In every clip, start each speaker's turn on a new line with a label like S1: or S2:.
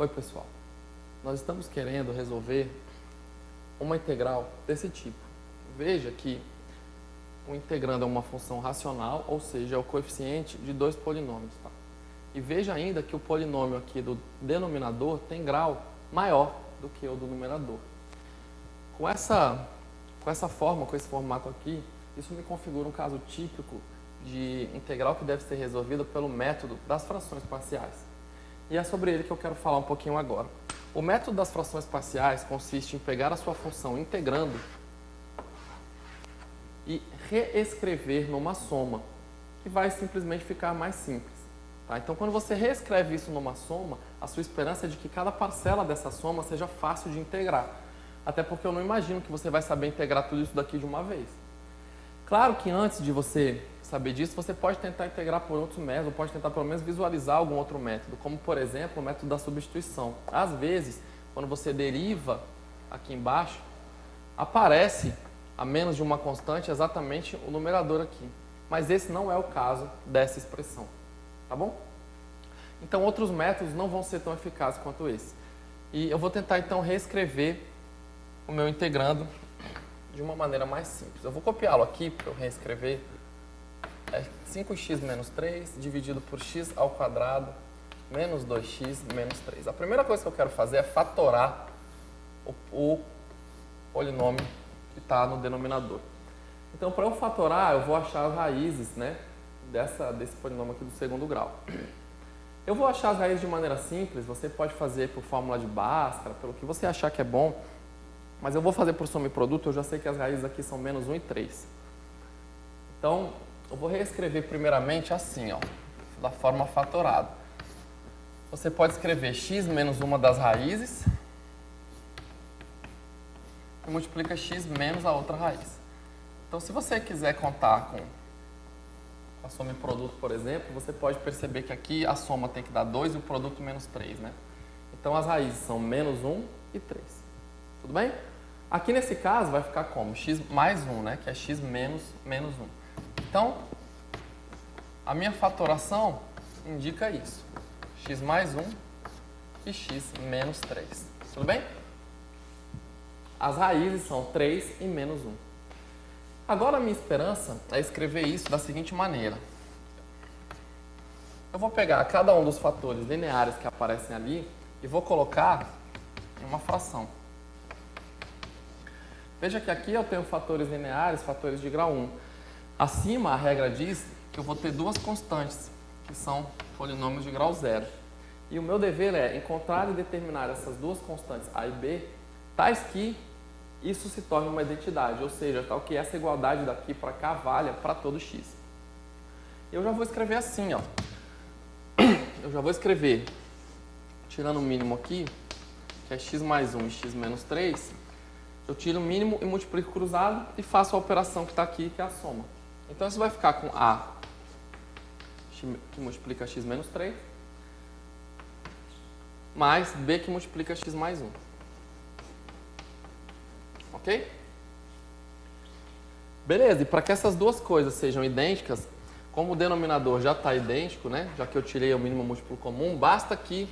S1: Oi, pessoal. Nós estamos querendo resolver uma integral desse tipo. Veja que o integrando é uma função racional, ou seja, é o coeficiente de dois polinômios. Tá? E veja ainda que o polinômio aqui do denominador tem grau maior do que o do numerador. Com essa forma, com esse formato aqui, isso me configura um caso típico de integral que deve ser resolvida pelo método das frações parciais. E é sobre ele que eu quero falar um pouquinho agora. O método das frações parciais consiste em pegar a sua função integrando e reescrever numa soma, que vai simplesmente ficar mais simples. Tá? Então, quando você reescreve isso numa soma, a sua esperança é de que cada parcela dessa soma seja fácil de integrar. Até porque eu não imagino que você vai saber integrar tudo isso daqui de uma vez. Claro que antes de você saber disso, você pode tentar integrar por outros métodos, ou pode tentar pelo menos visualizar algum outro método, como por exemplo o método da substituição. Às vezes, quando você deriva aqui embaixo, aparece a menos de uma constante exatamente o numerador aqui. Mas esse não é o caso dessa expressão, tá bom? Então outros métodos não vão ser tão eficazes quanto esse. E eu vou tentar então reescrever o meu integrando de uma maneira mais simples. Eu vou copiá-lo aqui para eu reescrever. É 5x menos 3 dividido por x ao quadrado menos 2x menos 3. A primeira coisa que eu quero fazer é fatorar o polinômio que está no denominador. Então, para eu fatorar, eu vou achar as raízes, né, desse polinômio aqui do segundo grau. Eu vou achar as raízes de maneira simples, você pode fazer por fórmula de Bhaskara, pelo que você achar que é bom, mas eu vou fazer por soma e produto, eu já sei que as raízes aqui são menos 1 e 3. Então, eu vou reescrever primeiramente assim, ó, da forma fatorada. Você pode escrever x menos uma das raízes e multiplica x menos a outra raiz. Então, se você quiser contar com a soma e produto, por exemplo, você pode perceber que aqui a soma tem que dar 2 e o produto menos 3, né? Então, as raízes são menos 1 e 3. Tudo bem? Aqui nesse caso vai ficar como? X mais 1, né? Que é x menos 1. Então, a minha fatoração indica isso. X mais 1 e x menos 3. Tudo bem? As raízes são 3 e menos 1. Agora a minha esperança é escrever isso da seguinte maneira. Eu vou pegar cada um dos fatores lineares que aparecem ali e vou colocar em uma fração. Veja que aqui eu tenho fatores lineares, fatores de grau 1. Acima, a regra diz que eu vou ter duas constantes, que são polinômios de grau 0. E o meu dever é encontrar e determinar essas duas constantes A e B, tais que isso se torne uma identidade, ou seja, tal que essa igualdade daqui para cá valha para todo x. Eu já vou escrever assim, ó. Eu já vou escrever, tirando o mínimo aqui, que é x mais 1 e x menos 3, eu tiro o mínimo e multiplico cruzado e faço a operação que está aqui, que é a soma. Então, isso vai ficar com A, que multiplica x menos 3, mais B, que multiplica x mais 1. Ok? Beleza, e para que essas duas coisas sejam idênticas, como o denominador já está idêntico, né? Já que eu tirei o mínimo múltiplo comum, basta que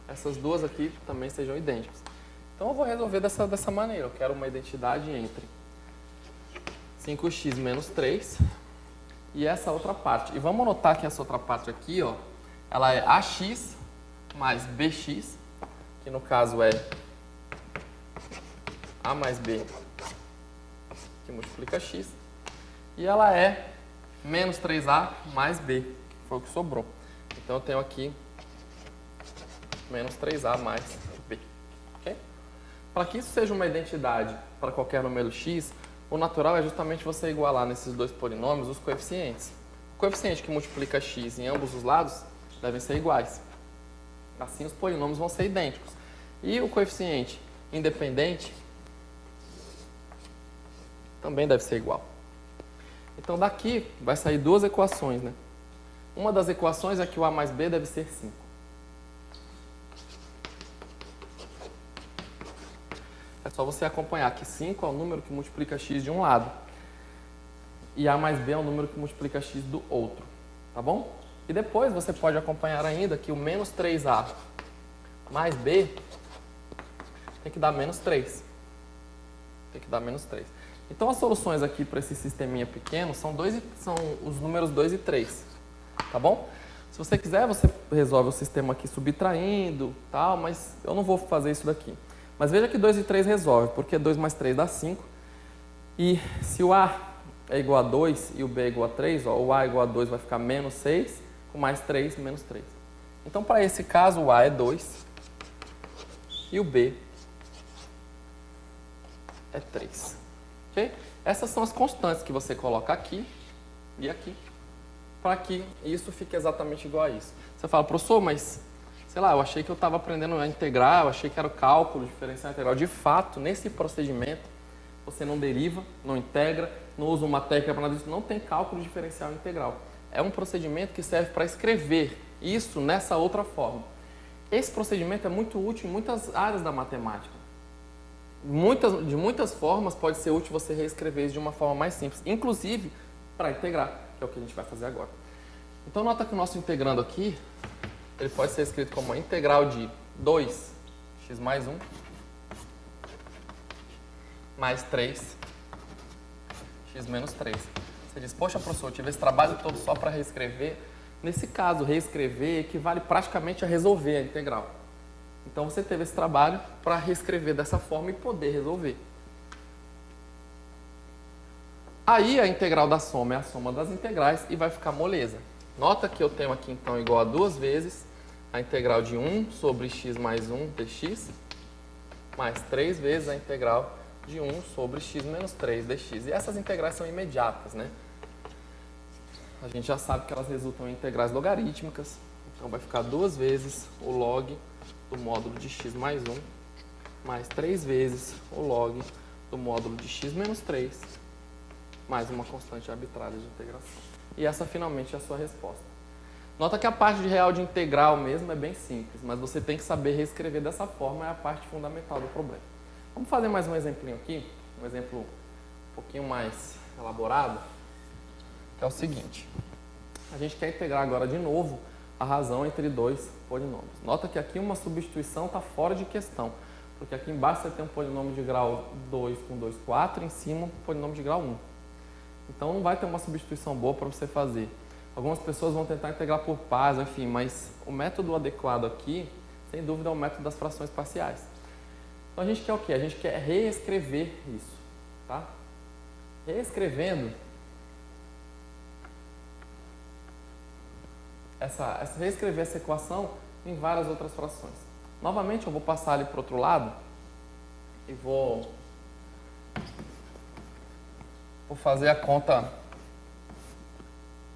S1: essas duas aqui também sejam idênticas. Então, eu vou resolver dessa maneira. Eu quero uma identidade entre 5x menos 3 e essa outra parte. E vamos notar que essa outra parte aqui, ó, ela é ax mais bx, que no caso é a mais b, que multiplica x, e ela é menos 3a mais b, que foi o que sobrou. Então, eu tenho aqui menos 3a mais b. Okay? Para que isso seja uma identidade para qualquer número x, o natural é justamente você igualar nesses dois polinômios os coeficientes. O coeficiente que multiplica x em ambos os lados devem ser iguais. Assim, os polinômios vão ser idênticos. E o coeficiente independente também deve ser igual. Então, daqui vai sair duas equações, né? Uma das equações é que o a mais b deve ser 5. É só você acompanhar que 5 é o número que multiplica x de um lado e a mais b é o número que multiplica x do outro, tá bom? E depois você pode acompanhar ainda que o menos 3a mais b tem que dar menos 3. Tem que dar menos 3. Então, as soluções aqui para esse sisteminha pequeno são os números 2 e 3. Tá bom? Se você quiser, você resolve o sistema aqui subtraindo, tal, mas eu não vou fazer isso daqui. Mas veja que 2 e 3 resolve, porque 2 mais 3 dá 5. E se o A é igual a 2 e o B é igual a 3, ó, o A é igual a 2 vai ficar menos 6, com mais 3, menos 3. Então, para esse caso, o A é 2 e o B é 3. Okay? Essas são as constantes que você coloca aqui e aqui, para que isso fique exatamente igual a isso. Você fala, professor, mas, sei lá, eu achei que eu estava aprendendo a integrar, eu achei que era o cálculo diferencial integral. De fato, nesse procedimento, você não deriva, não integra, não usa uma técnica para nada disso, não tem cálculo diferencial integral. É um procedimento que serve para escrever isso nessa outra forma. Esse procedimento é muito útil em muitas áreas da matemática. De muitas formas pode ser útil você reescrever isso de uma forma mais simples, inclusive para integrar, que é o que a gente vai fazer agora. Então, nota que o nosso integrando aqui, ele pode ser escrito como a integral de 2x mais 1 mais 3x menos 3. Você diz, poxa, professor, eu tive esse trabalho todo só para reescrever. Nesse caso, reescrever equivale praticamente a resolver a integral. Então, você teve esse trabalho para reescrever dessa forma e poder resolver. Aí, a integral da soma é a soma das integrais e vai ficar moleza. Nota que eu tenho aqui, então, igual a 2 vezes a integral de 1 sobre x mais 1 dx, mais 3 vezes a integral de 1 sobre x menos 3 dx. E essas integrais são imediatas, né? A gente já sabe que elas resultam em integrais logarítmicas. Então, vai ficar 2 vezes o log do módulo de x mais 1, mais 3 vezes o log do módulo de x menos 3, mais uma constante arbitrária de integração. E essa, finalmente, é a sua resposta. Nota que a parte de real de integral mesmo é bem simples, mas você tem que saber reescrever dessa forma, é a parte fundamental do problema. Vamos fazer mais um exemplinho aqui, um exemplo um pouquinho mais elaborado, que é o seguinte. A gente quer integrar agora de novo a razão entre dois polinômios. Nota que aqui uma substituição está fora de questão, porque aqui embaixo você tem um polinômio de grau 2 com 2, 4, em cima um polinômio de grau 1. Então não vai ter uma substituição boa para você fazer. Algumas pessoas vão tentar integrar por pares, enfim, mas o método adequado aqui, sem dúvida, é o método das frações parciais. Então a gente quer o quê? A gente quer reescrever isso, tá? Reescrevendo reescrever essa equação em várias outras frações. Novamente, eu vou passar ali para o outro lado e vou fazer a conta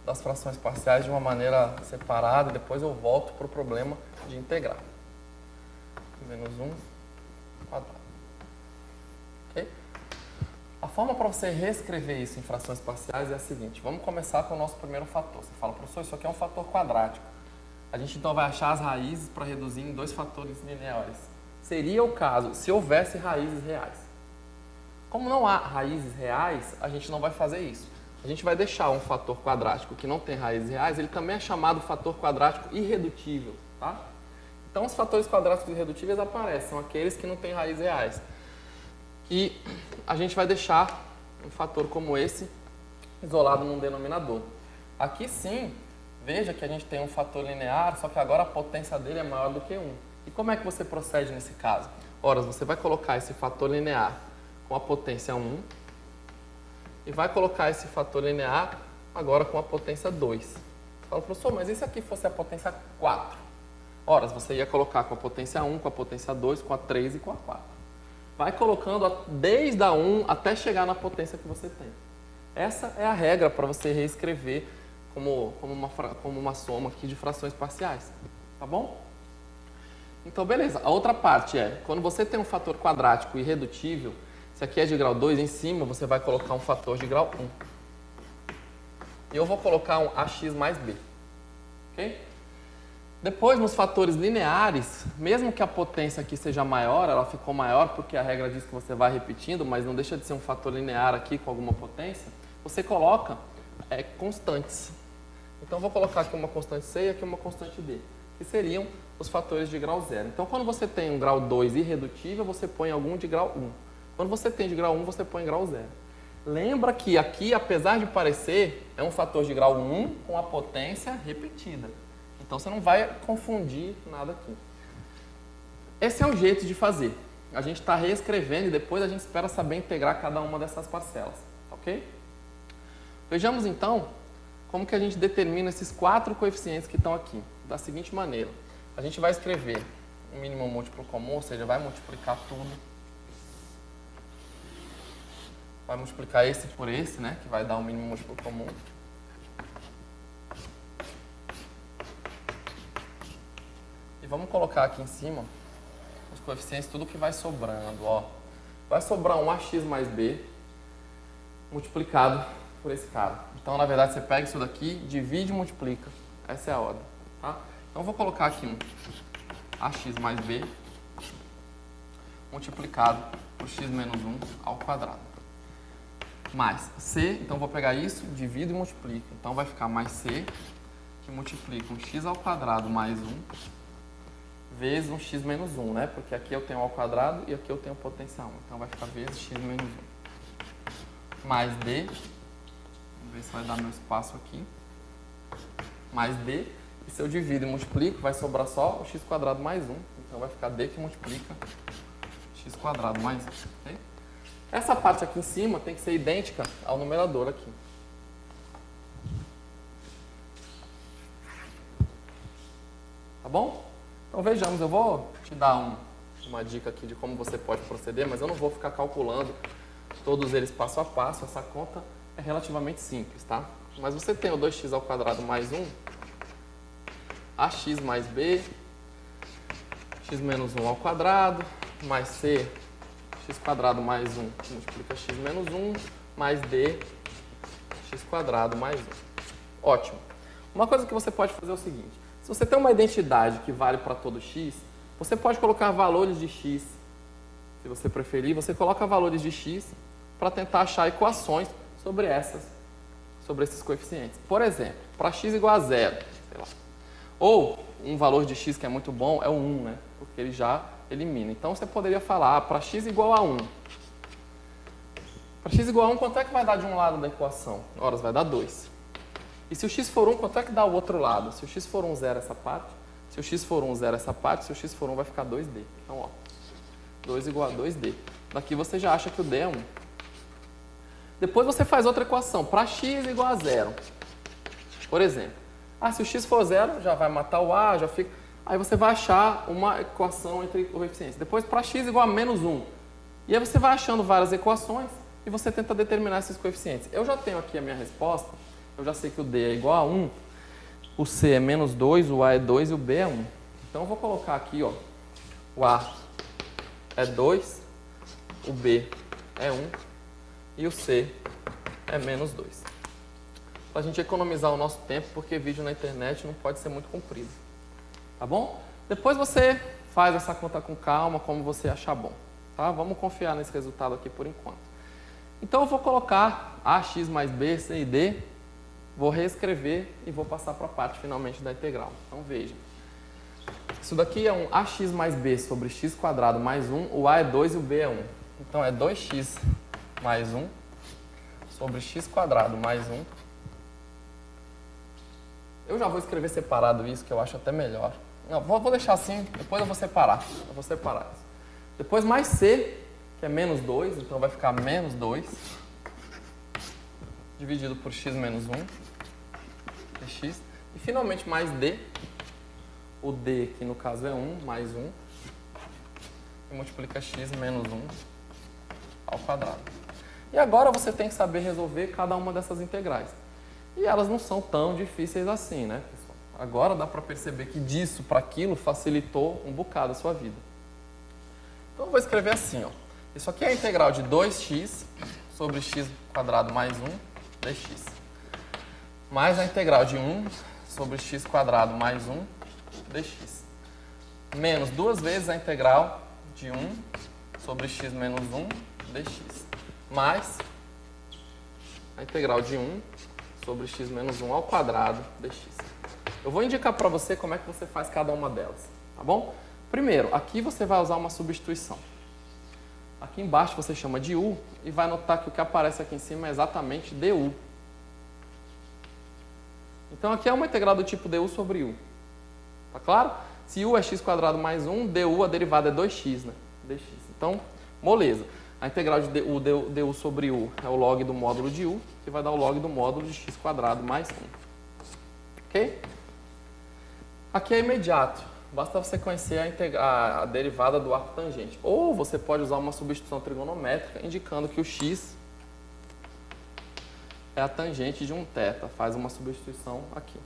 S1: das frações parciais de uma maneira separada, depois eu volto para o problema de integrar. Menos 1 quadrado. Ok? A forma para você reescrever isso em frações parciais é a seguinte. Vamos começar com o nosso primeiro fator. Você fala, professor, isso aqui é um fator quadrático. A gente então vai achar as raízes para reduzir em dois fatores lineares. Seria o caso se houvesse raízes reais. Como não há raízes reais, a gente não vai fazer isso. A gente vai deixar um fator quadrático que não tem raízes reais, ele também é chamado fator quadrático irredutível, tá? Então, os fatores quadráticos irredutíveis aparecem, são aqueles que não têm raízes reais. E a gente vai deixar um fator como esse isolado num denominador. Aqui sim, veja que a gente tem um fator linear, só que agora a potência dele é maior do que 1. E como é que você procede nesse caso? Ora, você vai colocar esse fator linear com a potência 1 e vai colocar esse fator linear agora com a potência 2. Você fala, professor, mas e se aqui fosse a potência 4? Ora, você ia colocar com a potência 1, com a potência 2, com a 3 e com a 4. Vai colocando desde a 1 até chegar na potência que você tem. Essa é a regra para você reescrever como uma soma aqui de frações parciais. Tá bom? Então, beleza. A outra parte é, quando você tem um fator quadrático irredutível, se aqui é de grau 2, em cima você vai colocar um fator de grau 1. E eu vou colocar um ax mais b. Ok? Depois, nos fatores lineares, mesmo que a potência aqui seja maior, ela ficou maior porque a regra diz que você vai repetindo, mas não deixa de ser um fator linear aqui com alguma potência, você coloca constantes. Então, vou colocar aqui uma constante C e aqui uma constante D, que seriam os fatores de grau 0. Então, quando você tem um grau 2 irredutível, você põe algum de grau 1. Quando você tem de grau 1, você põe grau 0. Lembra que aqui, apesar de parecer, é um fator de grau 1 com a potência repetida. Então, você não vai confundir nada aqui. Esse é o jeito de fazer. A gente está reescrevendo e depois a gente espera saber integrar cada uma dessas parcelas. Ok? Vejamos, então, como que a gente determina esses 4 coeficientes que estão aqui. Da seguinte maneira. A gente vai escrever o mínimo múltiplo comum, ou seja, vai multiplicar tudo. Vai multiplicar esse por esse, né? Que vai dar o mínimo múltiplo comum. E vamos colocar aqui em cima os coeficientes, tudo que vai sobrando, ó. Vai sobrar um ax mais b multiplicado por esse cara. Então, na verdade, você pega isso daqui, divide e multiplica. Essa é a ordem, tá? Então, eu vou colocar aqui um ax mais b multiplicado por x menos 1 ao quadrado. Mais c, então, eu vou pegar isso, divido e multiplico. Então, vai ficar mais c, que multiplica um x ao quadrado mais 1, vezes um x menos 1, né? Porque aqui eu tenho ao quadrado e aqui eu tenho potencial 1. Então, vai ficar vezes x menos 1. Mais d, vamos ver se vai dar meu espaço aqui. Mais d, e se eu divido e multiplico, vai sobrar só o x quadrado mais 1. Então, vai ficar d que multiplica x quadrado mais 1. Okay? Essa parte aqui em cima tem que ser idêntica ao numerador aqui. Tá bom? Então vejamos, eu vou te dar uma dica aqui de como você pode proceder, mas eu não vou ficar calculando todos eles passo a passo. Essa conta é relativamente simples, tá? Mas você tem o 2x ao quadrado mais 1, ax mais b, x menos 1 ao quadrado, mais c, x quadrado mais 1, que multiplica x menos 1, mais d, x quadrado mais 1. Ótimo. Uma coisa que você pode fazer é o seguinte. Se você tem uma identidade que vale para todo x, você pode colocar valores de x. Se você preferir, você coloca valores de x para tentar achar equações sobre esses coeficientes. Por exemplo, para x igual a 0, sei lá. Ou um valor de x que é muito bom é o 1, né? Porque ele já elimina. Então você poderia falar, para x igual a 1. Para x igual a 1, quanto é que vai dar de um lado da equação? Ora, vai dar 2. E se o x for 1, quanto é que dá o outro lado? Se o x for 1, 0 essa parte. Se o x for 1, 0 essa parte. Se o x for 1, vai ficar 2d. Então, ó, 2 igual a 2d. Daqui você já acha que o d é 1. Depois você faz outra equação. Para x igual a 0. Por exemplo. Se o x for 0, já vai matar o a, já fica... Aí você vai achar uma equação entre coeficientes. Depois, para x igual a menos 1. E aí você vai achando várias equações e você tenta determinar esses coeficientes. Eu já tenho aqui a minha resposta. Eu já sei que o d é igual a 1, o c é menos 2, o a é 2 e o b é 1. Então, eu vou colocar aqui, ó, o a é 2, o b é 1 e o c é menos 2. Para a gente economizar o nosso tempo, porque vídeo na internet não pode ser muito comprido. Tá bom? Depois você faz essa conta com calma, como você achar bom. Tá? Vamos confiar nesse resultado aqui por enquanto. Então, eu vou colocar ax mais b, c e d. Vou reescrever e vou passar para a parte finalmente da integral. Então veja. Isso daqui é um ax mais b sobre x quadrado mais 1. O a é 2 e o b é 1. Então é 2x mais 1 sobre x quadrado mais 1. Eu já vou escrever separado isso, que eu acho até melhor. Não, vou deixar assim, depois eu vou separar. Eu vou separar isso. Depois mais c, que é menos 2, então vai ficar menos 2. Dividido por x menos 1. Dx. E finalmente mais d. O d, que no caso é 1, mais 1. E multiplica x menos 1 ao quadrado. E agora você tem que saber resolver cada uma dessas integrais. E elas não são tão difíceis assim, né, pessoal? Agora dá para perceber que disso para aquilo facilitou um bocado a sua vida. Então eu vou escrever assim, ó. Isso aqui é a integral de 2x sobre x quadrado mais 1 dx. Mais a integral de 1 sobre x quadrado mais 1 dx. Menos duas vezes a integral de 1 sobre x menos 1 dx. Mais a integral de 1 sobre x menos 1 ao quadrado dx. Eu vou indicar para você como é que você faz cada uma delas. tá bom? Primeiro, aqui você vai usar uma substituição. Aqui embaixo você chama de u e vai notar que o que aparece aqui em cima é exatamente du. Então aqui é uma integral do tipo du sobre u. Tá claro? Se u é x² mais 1, du, a derivada é 2x, né? dx. Então, moleza. A integral de du sobre u é o log do módulo de u, que vai dar o log do módulo de x² mais 1. Ok? Aqui é imediato. Basta você conhecer a derivada do arco tangente. Ou você pode usar uma substituição trigonométrica, indicando que o x é a tangente de um θ. Faz uma substituição aqui.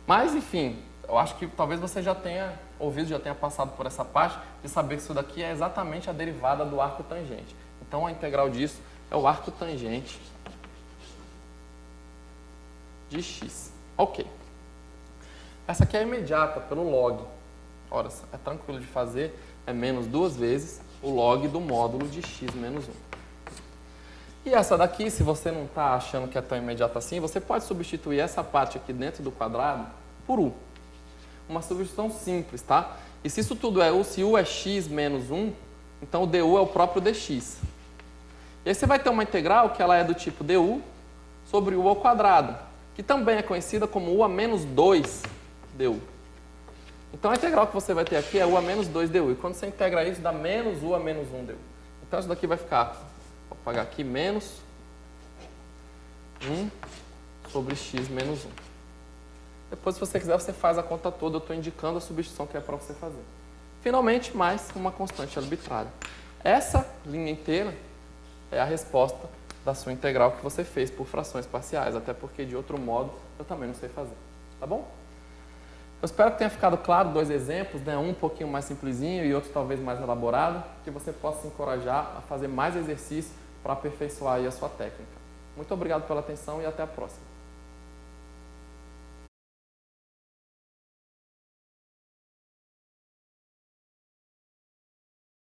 S1: Mas, enfim, eu acho que talvez você já tenha ouvido, já tenha passado por essa parte, de saber que isso daqui é exatamente a derivada do arco tangente. Então, a integral disso é o arco tangente de x. Ok. Essa aqui é imediata pelo log. Ora, é tranquilo de fazer, é menos 2 vezes o log do módulo de x menos 1. E essa daqui, se você não está achando que é tão imediata assim, você pode substituir essa parte aqui dentro do quadrado por u. Uma substituição simples, tá? E se isso tudo é u, se u é x menos 1, então o du é o próprio dx. E aí você vai ter uma integral que ela é do tipo du sobre u ao quadrado, que também é conhecida como u a menos 2 du. Então a integral que você vai ter aqui é u a menos 2 du. E quando você integra isso, dá menos u a menos 1 du. Então isso daqui vai ficar, vou apagar aqui, menos 1 sobre x menos 1. Depois, se você quiser, você faz a conta toda. Eu estou indicando a substituição que é para você fazer. Finalmente, mais uma constante arbitrária. Essa linha inteira é a resposta da sua integral que você fez por frações parciais. Até porque, de outro modo, eu também não sei fazer. Tá bom? Eu espero que tenha ficado claro 2 exemplos, né? Um pouquinho mais simplesinho e outro talvez mais elaborado, que você possa se encorajar a fazer mais exercícios para aperfeiçoar aí a sua técnica. Muito obrigado pela atenção e até a próxima.